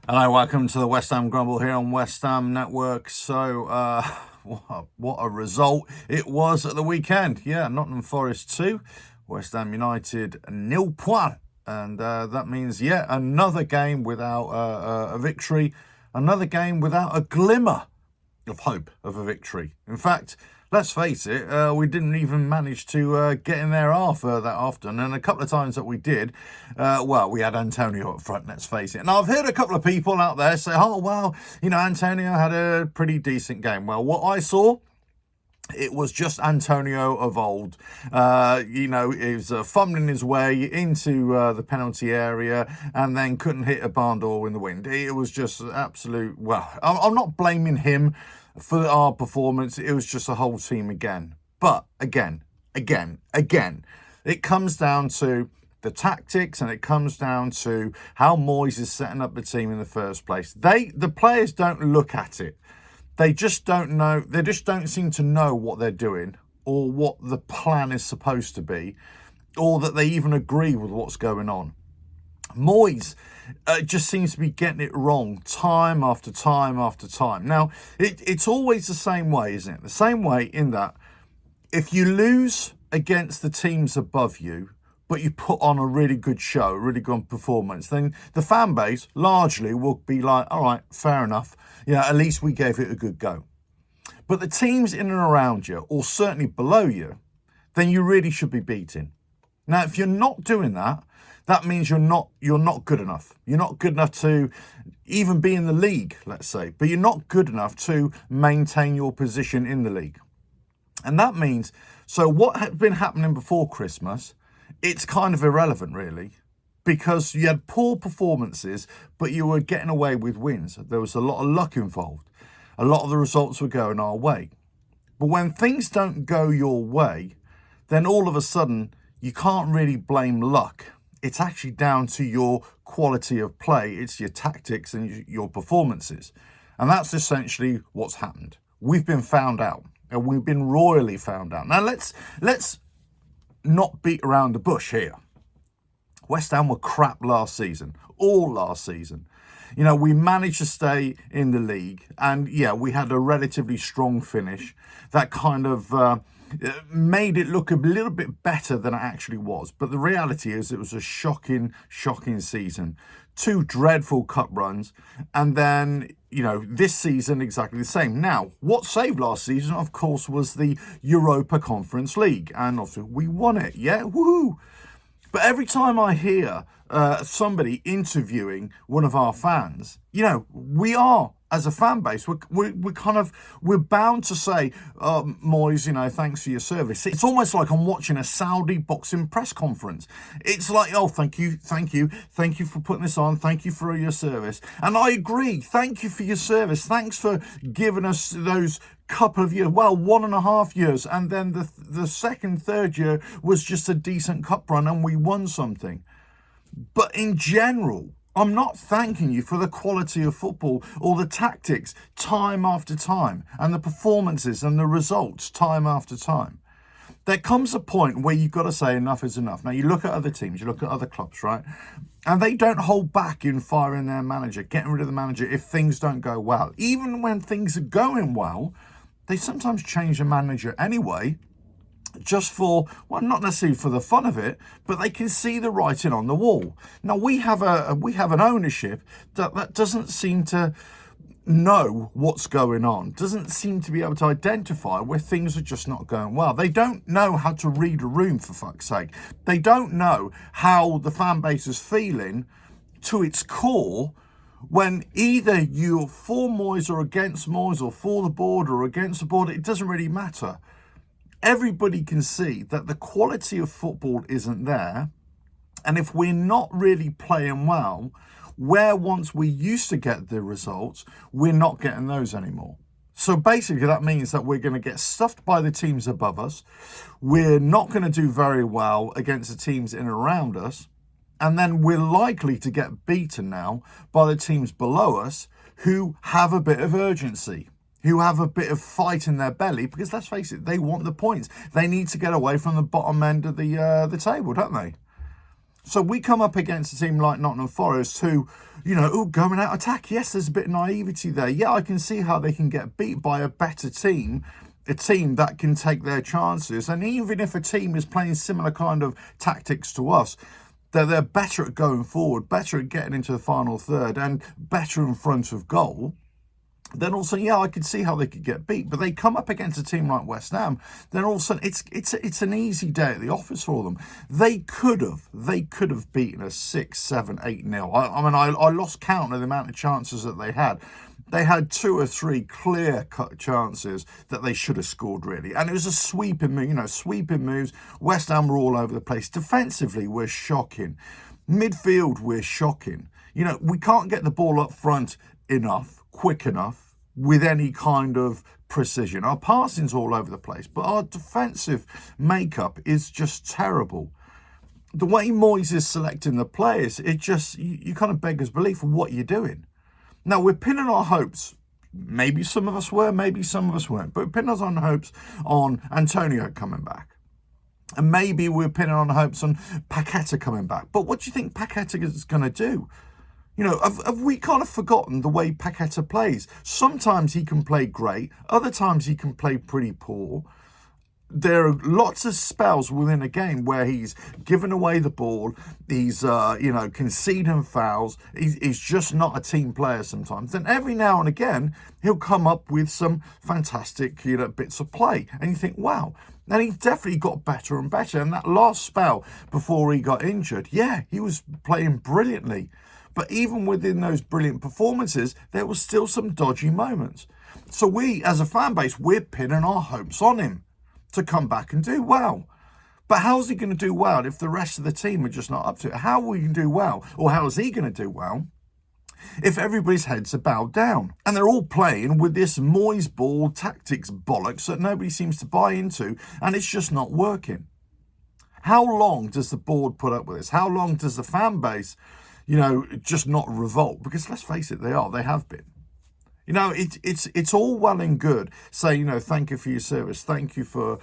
Hello, welcome to the West Ham Grumble here on West Ham Network. So, what a result it was at the weekend. Yeah, Nottingham Forest 2, West Ham United 0-1. And that means yet another game without a victory, another game without a glimmer of hope of a victory. In fact, let's face it, we didn't even manage to get in their half that often. And a couple of times that we did, we had Antonio up front, let's face it. Now, I've heard a couple of people out there say, oh, well, Antonio had a pretty decent game. Well, what I saw, it was just Antonio of old. He was fumbling his way into the penalty area and then couldn't hit a barn door in the wind. It was just absolute, I'm not blaming him for our performance. It was just a whole team again. But again, it comes down to the tactics, and it comes down to how Moyes is setting up the team in the first place. The players don't look at it. They just don't know. They just don't seem to know what they're doing or what the plan is supposed to be, or that they even agree with what's going on. Moyes just seems to be getting it wrong time after time after time. Now, it's always the same way, isn't it? The same way in that if you lose against the teams above you, but you put on a really good show, a really good performance, then the fan base largely will be like, all right, fair enough. At least we gave it a good go. But the teams in and around you, or certainly below you, then you really should be beating. Now, if you're not doing that, that means you're not good enough. You're not good enough to even be in the league, let's say, but you're not good enough to maintain your position in the league. And that means, so what had been happening before Christmas, it's kind of irrelevant, really, because you had poor performances, but you were getting away with wins. There was a lot of luck involved. A lot of the results were going our way. But when things don't go your way, then all of a sudden, you can't really blame luck. It's actually down to your quality of play. It's your tactics and your performances. And that's essentially what's happened. We've been found out, and we've been royally found out. Now, let's not beat around the bush here. West Ham were crap last season, all last season. We managed to stay in the league, and we had a relatively strong finish that kind of made it look a little bit better than it actually was. But the reality is it was a shocking season. 2 dreadful cup runs, and then, this season exactly the same. Now, what saved last season, of course, was the Europa Conference League, and obviously we won it. Yeah, woohoo! But every time I hear somebody interviewing one of our fans, we are, as a fan base, we're bound to say, Moyes, thanks for your service. It's almost like I'm watching a Saudi boxing press conference. It's like, oh, thank you for putting this on. Thank you for your service. And I agree. Thank you for your service. Thanks for giving us those couple of years, 1.5 years, and then the second, third year was just a decent cup run and we won something. But in general, I'm not thanking you for the quality of football or the tactics time after time, and the performances and the results time after time. There comes a point where you've got to say enough is enough. Now, you look at other teams, you look at other clubs, right? And they don't hold back in firing their manager, getting rid of the manager if things don't go well. Even when things are going well, they sometimes change the manager anyway, just for, not necessarily for the fun of it, but they can see the writing on the wall. Now, we have an ownership that doesn't seem to know what's going on, doesn't seem to be able to identify where things are just not going well. They don't know how to read a room, for fuck's sake. They don't know how the fan base is feeling to its core, when either you're for Moyes or against Moyes, or for the board or against the board. It doesn't really matter. Everybody can see that the quality of football isn't there. And if we're not really playing well, where once we used to get the results, we're not getting those anymore. So basically that means that we're going to get stuffed by the teams above us. We're not going to do very well against the teams in and around us. And then we're likely to get beaten now by the teams below us who have a bit of urgency, who have a bit of fight in their belly, because let's face it, they want the points. They need to get away from the bottom end of the table, don't they? So we come up against a team like Nottingham Forest who, going out attack. Yes, there's a bit of naivety there. Yeah, I can see how they can get beat by a better team, a team that can take their chances. And even if a team is playing similar kind of tactics to us, they're better at going forward, better at getting into the final third, and better in front of goal, then also, yeah, I could see how they could get beat. But they come up against a team like West Ham, then all of a sudden it's an easy day at the office for them. They could have beaten us 6, 7, 8-0. I lost count of the amount of chances that they had. They had 2 or 3 clear-cut chances that they should have scored, really. And it was a sweeping moves. West Ham were all over the place. Defensively, we're shocking. Midfield, we're shocking. We can't get the ball up front enough, quick enough, with any kind of precision. Our passing's all over the place, but our defensive makeup is just terrible. The way Moyes is selecting the players, it just, you kind of beggars belief for what you're doing. Now, we're pinning our hopes. Maybe some of us were, maybe some of us weren't. But we're pinning our hopes on Antonio coming back. And maybe we're pinning our hopes on PETTA coming back. But what do you think PETTA is going to do? Have we kind of forgotten the way PETTA plays? Sometimes he can play great. Other times he can play pretty poor. There are lots of spells within a game where he's given away the ball, he's, conceding fouls, he's just not a team player sometimes. And every now and again, he'll come up with some fantastic, bits of play. And you think, wow. And he's definitely got better and better. And that last spell before he got injured, yeah, he was playing brilliantly. But even within those brilliant performances, there was still some dodgy moments. So we, as a fan base, we're pinning our hopes on him to come back and do well. But how's he going to do well if the rest of the team are just not up to it? How will he do well, or how is he going to do well if everybody's heads are bowed down? And they're all playing with this Moyes ball tactics bollocks that nobody seems to buy into, and it's just not working. How long does the board put up with this? How long does the fan base, just not revolt? Because let's face it, they have been. It's all well and good saying, thank you for your service, thank you for,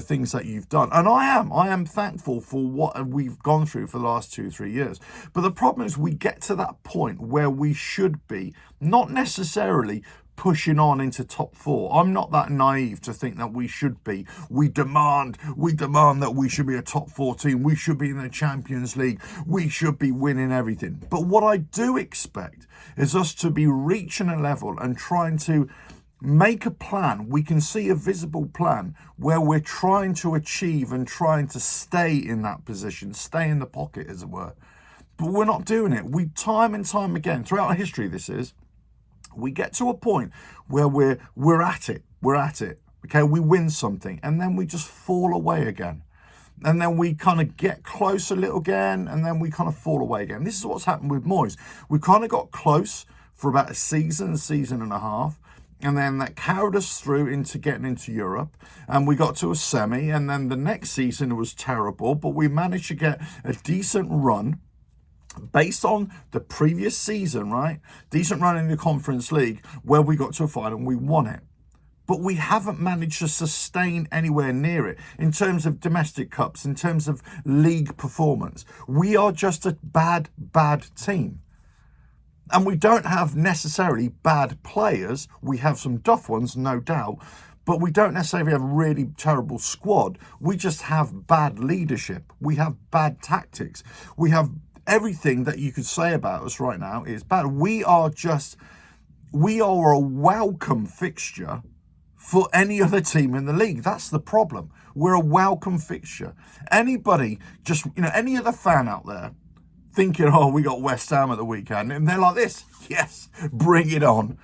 things that you've done. And I am thankful for what we've gone through for the last 2-3 years. But the problem is we get to that point where we should be, not necessarily pushing on into top 4. I'm not that naive to think that we should be. We demand that we should be a top 4 team. We should be in the Champions League. We should be winning everything. But what I do expect is us to be reaching a level and trying to make a plan. We can see a visible plan where we're trying to achieve and trying to stay in that position, stay in the pocket, as it were. But we're not doing it. We, time and time again, throughout our history, we get to a point where we're at it. Okay, we win something, and then we just fall away again. And then we kind of get close a little again, and then we kind of fall away again. This is what's happened with Moyes. We kind of got close for about a season and a half, and then that carried us through into getting into Europe, and we got to a semi, and then the next season it was terrible, but we managed to get a decent run based on the previous season, right? Decent run in the Conference League where we got to a final and we won it. But we haven't managed to sustain anywhere near it in terms of domestic cups, in terms of league performance. We are just a bad team. And we don't have necessarily bad players. We have some duff ones, no doubt, but we don't necessarily have a really terrible squad. We just have bad leadership. We have bad tactics. We have everything that you could say about us right now is bad. We are a welcome fixture for any other team in the league. That's the problem. We're a welcome fixture. Anybody, any other fan out there thinking, oh, we got West Ham at the weekend, and they're like this, yes, bring it on.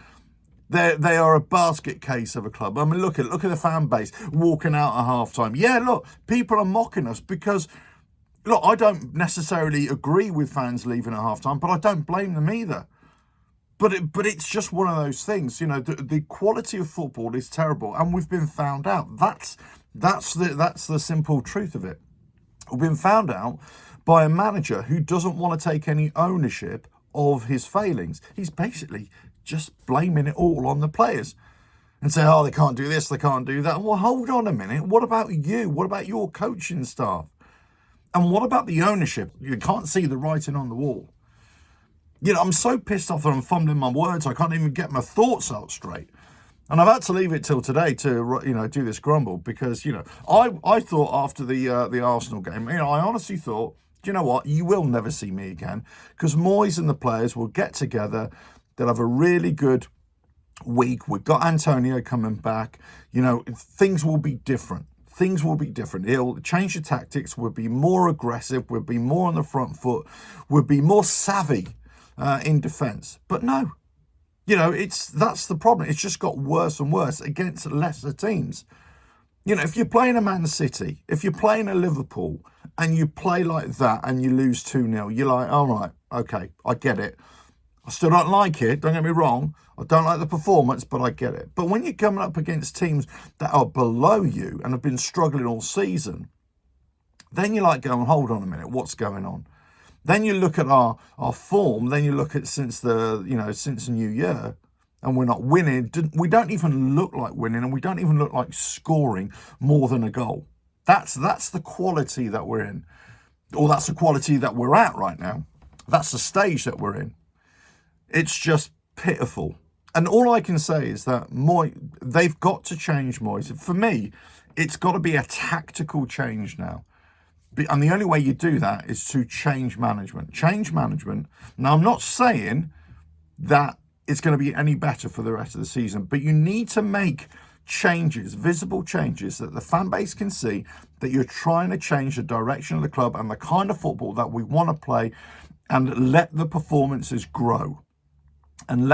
They are a basket case of a club. I mean, look at the fan base walking out at halftime. Yeah, look, people are mocking us because, look, I don't necessarily agree with fans leaving at halftime, but I don't blame them either. But it's just one of those things, the quality of football is terrible, and we've been found out. That's the simple truth of it. We've been found out by a manager who doesn't want to take any ownership of his failings. He's basically just blaming it all on the players and say, oh, they can't do this, they can't do that. Well, hold on a minute. What about you? What about your coaching staff? And what about the ownership? You can't see the writing on the wall. I'm so pissed off that I'm fumbling my words. I can't even get my thoughts out straight. And I've had to leave it till today to, do this grumble because, I thought after the Arsenal game, I honestly thought, do you know what? You will never see me again because Moyes and the players will get together. They'll have a really good week. We've got Antonio coming back. Things will be different. Things will be different. He'll change the tactics. We'll be more aggressive. We'll be more on the front foot. We'll be more savvy in defence. But no. That's the problem. It's just got worse and worse against lesser teams. If you're playing a Man City, if you're playing a Liverpool, and you play like that and you lose 2-0, you're like, all right, okay, I get it. I still don't like it, don't get me wrong. I don't like the performance, but I get it. But when you're coming up against teams that are below you and have been struggling all season, then you're like going, hold on a minute, what's going on? Then you look at our form, then you look at since the new year, and we're not winning. We don't even look like winning, and we don't even look like scoring more than a goal. That's the quality that we're in. Or that's the quality that we're at right now. That's the stage that we're in. It's just pitiful. And all I can say is that they've got to change Moyes. For me, it's got to be a tactical change now. And the only way you do that is to change management. Change management. Now, I'm not saying that it's going to be any better for the rest of the season, but you need to make changes, visible changes that the fan base can see that you're trying to change the direction of the club and the kind of football that we want to play and let the performances grow. And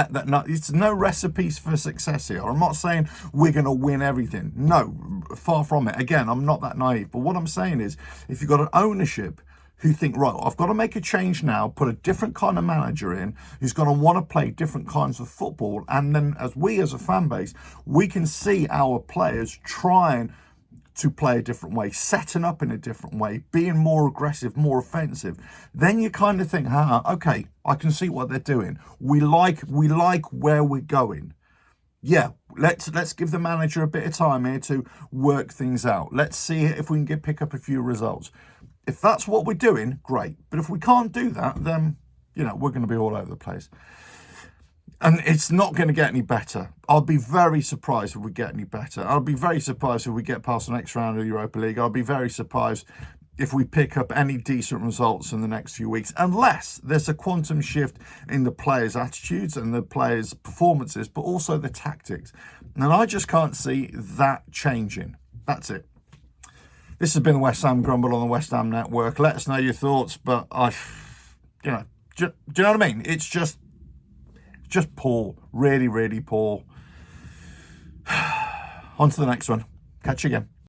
it's no recipes for success here. I'm not saying we're going to win everything. No, far from it. Again, I'm not that naive. But what I'm saying is, if you've got an ownership who think, right, I've got to make a change now, put a different kind of manager in, who's going to want to play different kinds of football. And then as a fan base, we can see our players trying to play a different way, setting up in a different way, being more aggressive, more offensive. Then you kind of think, okay, I can see what they're doing. We like where we're going. Yeah, let's give the manager a bit of time here to work things out. Let's see if we can pick up a few results. If that's what we're doing, great. But if we can't do that, then we're going to be all over the place. And it's not going to get any better. I'll be very surprised if we get any better. I'll be very surprised if we get past the next round of the Europa League. I'll be very surprised if we pick up any decent results in the next few weeks, unless there's a quantum shift in the players' attitudes and the players' performances, but also the tactics. And I just can't see that changing. That's it. This has been the West Ham Grumble on the West Ham Network. Let us know your thoughts, but do you know what I mean? It's just poor, really, really poor. On to the next one. Catch you again.